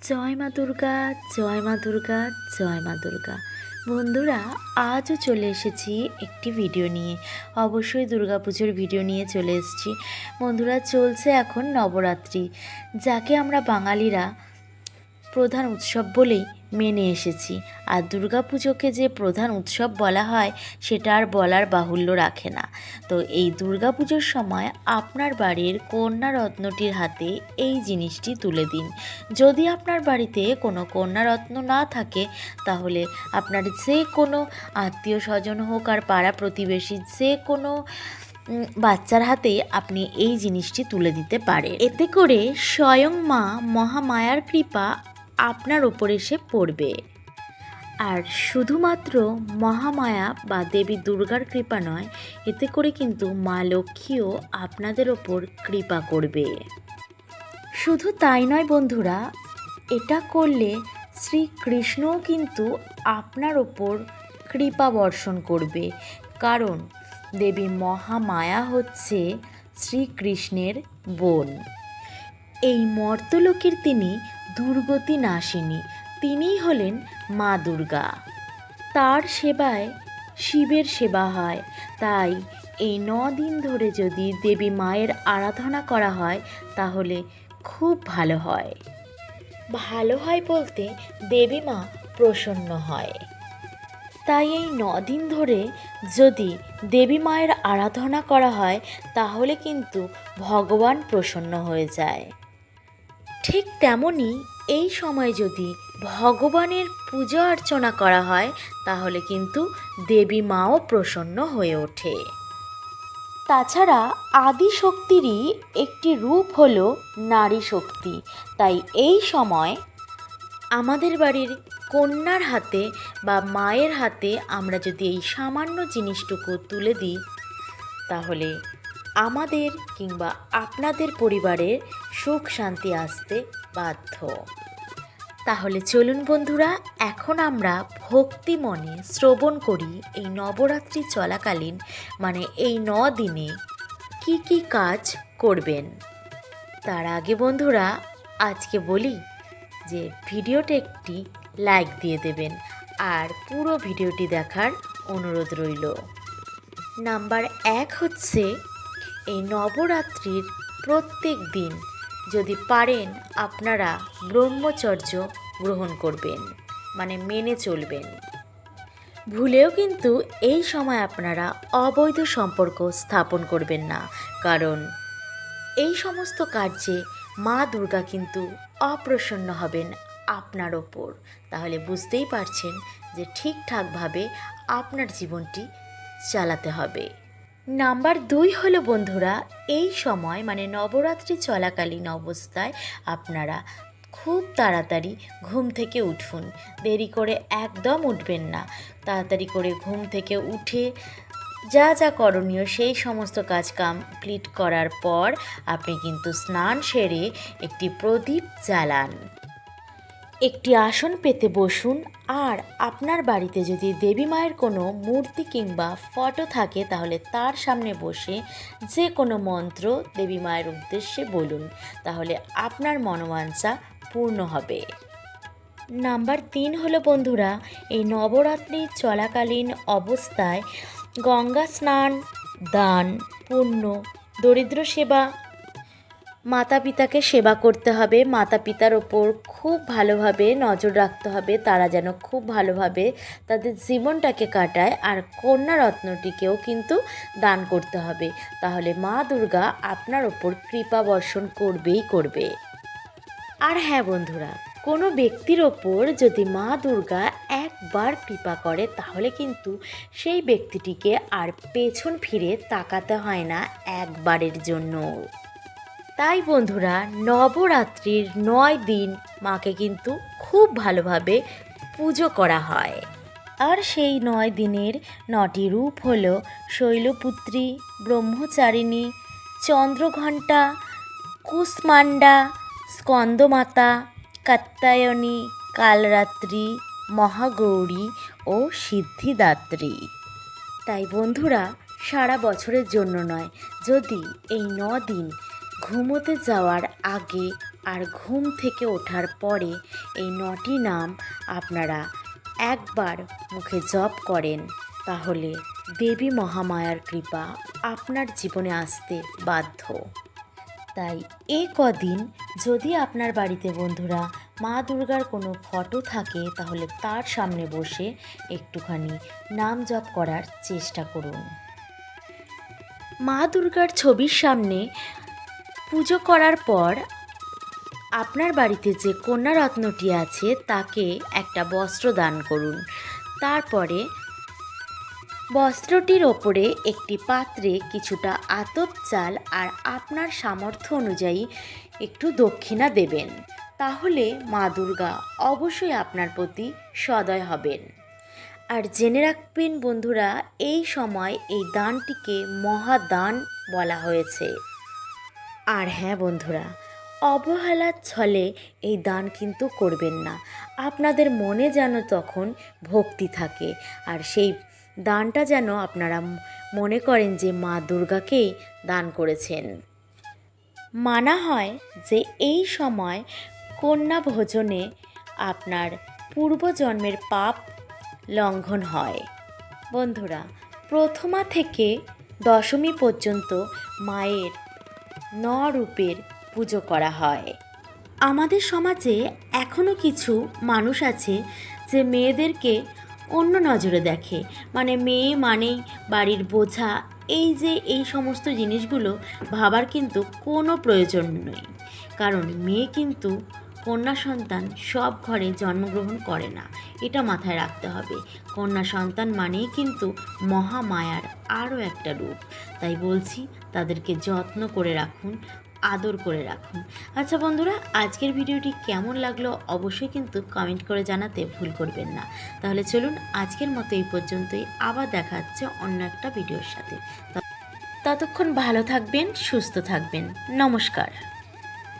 জয় মা দুর্গা, জয় মা দুর্গা, জয় মা দুর্গা। বন্ধুরা, আজও চলে এসেছি একটি ভিডিও নিয়ে। অবশ্যই দুর্গাপুজোর ভিডিও নিয়ে চলে এসেছি। বন্ধুরা, চলছে এখন নবরাত্রি, যাকে আমরা বাঙালিরা প্রধান উৎসব বলেই মেনে এসেছি। আর দুর্গাপুজোকে যে প্রধান উৎসব বলা হয় সেটা আর বলার বাহুল্য রাখে না। তো এই দুর্গাপুজোর সময় আপনার বাড়ির কন্যা রত্নটির হাতে এই জিনিসটি তুলে দিন। যদি আপনার বাড়িতে কোনো কন্যা রত্ন না থাকে, তাহলে আপনার যে কোনো আত্মীয় স্বজন হোক আর পাড়া প্রতিবেশী যে কোনো বাচ্চার হাতেই আপনি এই জিনিসটি তুলে দিতে পারেন। এতে করে স্বয়ং মা মহামায়ার কৃপা আপনার ওপর এসে পড়বে। আর শুধুমাত্র মহামায়া বা দেবী দুর্গার কৃপা নয়, এতে করে কিন্তু মা লক্ষ্মীও আপনাদের ওপর কৃপা করবে। শুধু তাই নয় বন্ধুরা, এটা করলে শ্রীকৃষ্ণও কিন্তু আপনার ওপর কৃপা বর্ষণ করবে। কারণ দেবী মহামায়া হচ্ছে শ্রীকৃষ্ণের বোন। এই মর্তলোকের তিনি দুর্গতি নাশিনী, তিনিই হলেন মা দুর্গা। তার সেবায় শিবের সেবা হয়। তাই এই 9 দিন ধরে যদি দেবী মায়ের আরাধনা করা হয়, তাহলে খুব ভালো হয়। ভালো হয় বলতে দেবী মা প্রসন্ন হয়। তাই এই 9 দিন ধরে যদি দেবী মায়ের আরাধনা করা হয়, তাহলে কিন্তু ভগবান প্রসন্ন হয়ে যায়। ঠিক তেমনই এই সময় যদি ভগবানের পূজা অর্চনা করা হয়, তাহলে কিন্তু দেবী মাও প্রসন্ন হয়ে ওঠে। তাছাড়া আদি শক্তিরই একটি রূপ হলো নারী শক্তি। তাই এই সময় আমাদের বাড়ির কন্যার হাতে বা মায়ের হাতে আমরা যদি এই সামান্য জিনিসটুকু তুলে দিই, তাহলে আমাদের কিংবা আপনাদের পরিবারে সুখ শান্তি আসতে বাধ্য। তাহলে চলুন বন্ধুরা, এখন আমরা ভক্তি মনে শ্রবণ করি এই নবরাত্রি চলাকালীন, মানে এই 9 দিনে কি কি কাজ করবেন। তার আগে বন্ধুরা, আজকে বলি যে ভিডিওটা একটি লাইক দিয়ে দেবেন আর পুরো ভিডিওটি দেখার অনুরোধ রইল। নাম্বার 1 হচ্ছে, এই নবরাত্রির প্রত্যেক দিন যদি পারেন আপনারা ব্রহ্মচর্য গ্রহণ করবেন, মানে মেনে চলবেন। ভুলেও কিন্তু এই সময় আপনারা অবৈধ সম্পর্ক স্থাপন করবেন না, কারণ এই সমস্ত কার্যে মা দুর্গা কিন্তু অপ্রসন্ন হবেন আপনার ওপর। তাহলে বুঝতেই পারছেন যে ঠিকঠাকভাবে আপনার জীবনটি চালাতে হবে। নাম্বার 2 হলো বন্ধুরা, এই সময় মানে নবরাত্রি চলাকালীন অবস্থায় আপনারা খুব তাড়াতাড়ি ঘুম থেকে উঠুন। দেরি করে একদম উঠবেন না। তাড়াতাড়ি করে ঘুম থেকে উঠে যা যা করণীয় সেই সমস্ত কাজ কমপ্লিট করার পর আপনি কিন্তু স্নান সেরে একটি প্রদীপ জ্বালান। একটি আসন পেতে বসুন। আর আপনার বাড়িতে যদি দেবী মায়ের কোনো মূর্তি কিংবা ফটো থাকে, তাহলে তার সামনে বসে যে কোনো মন্ত্র দেবী মায়ের উদ্দেশ্যে বলুন, তাহলে আপনার মনোবাঞ্ছা পূর্ণ হবে। নাম্বার 3 হলো বন্ধুরা, এই নবরাত্রি চলাকালীন অবস্থায় গঙ্গা স্নান, দান, পুণ্য, দরিদ্র সেবা, মাতা পিতাকে সেবা করতে হবে। মাতা পিতার ওপর খুব ভালোভাবে নজর রাখতে হবে, তারা যেন খুব ভালোভাবে তাদের জীবনটাকে কাটায়। আর কন্যা রত্নটিকেও কিন্তু দান করতে হবে। তাহলে মা দুর্গা আপনার ওপর কৃপা বর্ষণ করবেই করবে। আর হ্যাঁ বন্ধুরা, কোনো ব্যক্তির ওপর যদি মা দুর্গা একবার কৃপা করে, তাহলে কিন্তু সেই ব্যক্তিটিকে আর পেছন ফিরে তাকাতে হয় না একবারের জন্য। তাই বন্ধুরা, নবরাত্রির 9 দিন মাকে কিন্তু খুব ভালোভাবে পুজো করা হয়। আর সেই 9 দিনের 9টি রূপ হল শৈলপুত্রী, ব্রহ্মচারিণী, চন্দ্রঘণ্টা, কুষ্মাণ্ডা, স্কন্দমাতা, কাত্যায়নী, কালরাত্রি, মহাগৌরী ও সিদ্ধিদাত্রী। তাই বন্ধুরা, সারা বছরের জন্য নয়, যদি এই 9 দিন ঘুমোতে যাওয়ার আগে আর ঘুম থেকে ওঠার পরে এই 9টি নাম আপনারা একবার মুখে জপ করেন, তাহলে দেবী মহামায়ার কৃপা আপনার জীবনে আসতে বাধ্য। তাই এই কদিন যদি আপনার বাড়িতে বন্ধুরা মা দুর্গার কোনো ফটো থাকে, তাহলে তার সামনে বসে একটুখানি নাম জপ করার চেষ্টা করুন। মা দুর্গার ছবির সামনে পুজো করার পর আপনার বাড়িতে যে কন্যা রত্নটি আছে তাকে একটা বস্ত্র দান করুন। তারপরে বস্ত্রটির ওপরে একটি পাত্রে কিছুটা আতপ চাল আর আপনার সামর্থ্য অনুযায়ী একটু দক্ষিণা দেবেন। তাহলে মা দুর্গা অবশ্যই আপনার প্রতি সদয় হবেন। আর জেনে রাখবেন বন্ধুরা, এই সময় এই দানটিকে মহাদান বলা হয়েছে। আর হ্যাঁ বন্ধুরা, অবহেলার ছলে এই দান কিন্তু করবেন না। আপনাদের মনে যেন তখন ভক্তি থাকে, আর সেই দানটা যেন আপনারা মনে করেন যে মা দুর্গাকেই দান করেছেন। মানা হয় যে এই সময় কন্যা ভোজনে আপনার পূর্বজন্মের পাপ লঙ্ঘন হয়। বন্ধুরা, প্রথমা থেকে দশমী পর্যন্ত মায়ের 9 রূপের পুজো করা হয়। আমাদের সমাজে এখনও কিছু মানুষ আছে যে মেয়েদেরকে অন্য নজরে দেখে, মানে মেয়ে মানেই বাড়ির বোঝা। এই সমস্ত জিনিসগুলো ভাবার কিন্তু কোনো প্রয়োজন নেই, কারণ মেয়ে কিন্তু কন্যা সন্তান সব ঘরে জন্মগ্রহণ করে না, এটা মাথায় রাখতে হবে। কন্যা সন্তান মানেই কিন্তু মহামায়ার আরও একটা রূপ। তাই বলছি, তাদেরকে যত্ন করে রাখুন, আদর করে রাখুন। আচ্ছা বন্ধুরা, আজকের ভিডিওটি কেমন লাগলো অবশ্যই কিন্তু কমেন্ট করে জানাতে ভুল করবেন না। তাহলে চলুন আজকের মতো এই পর্যন্তই, আবার দেখা হচ্ছে অন্য একটা ভিডিওর সাথে। ততক্ষণ ভালো থাকবেন, সুস্থ থাকবেন। নমস্কার।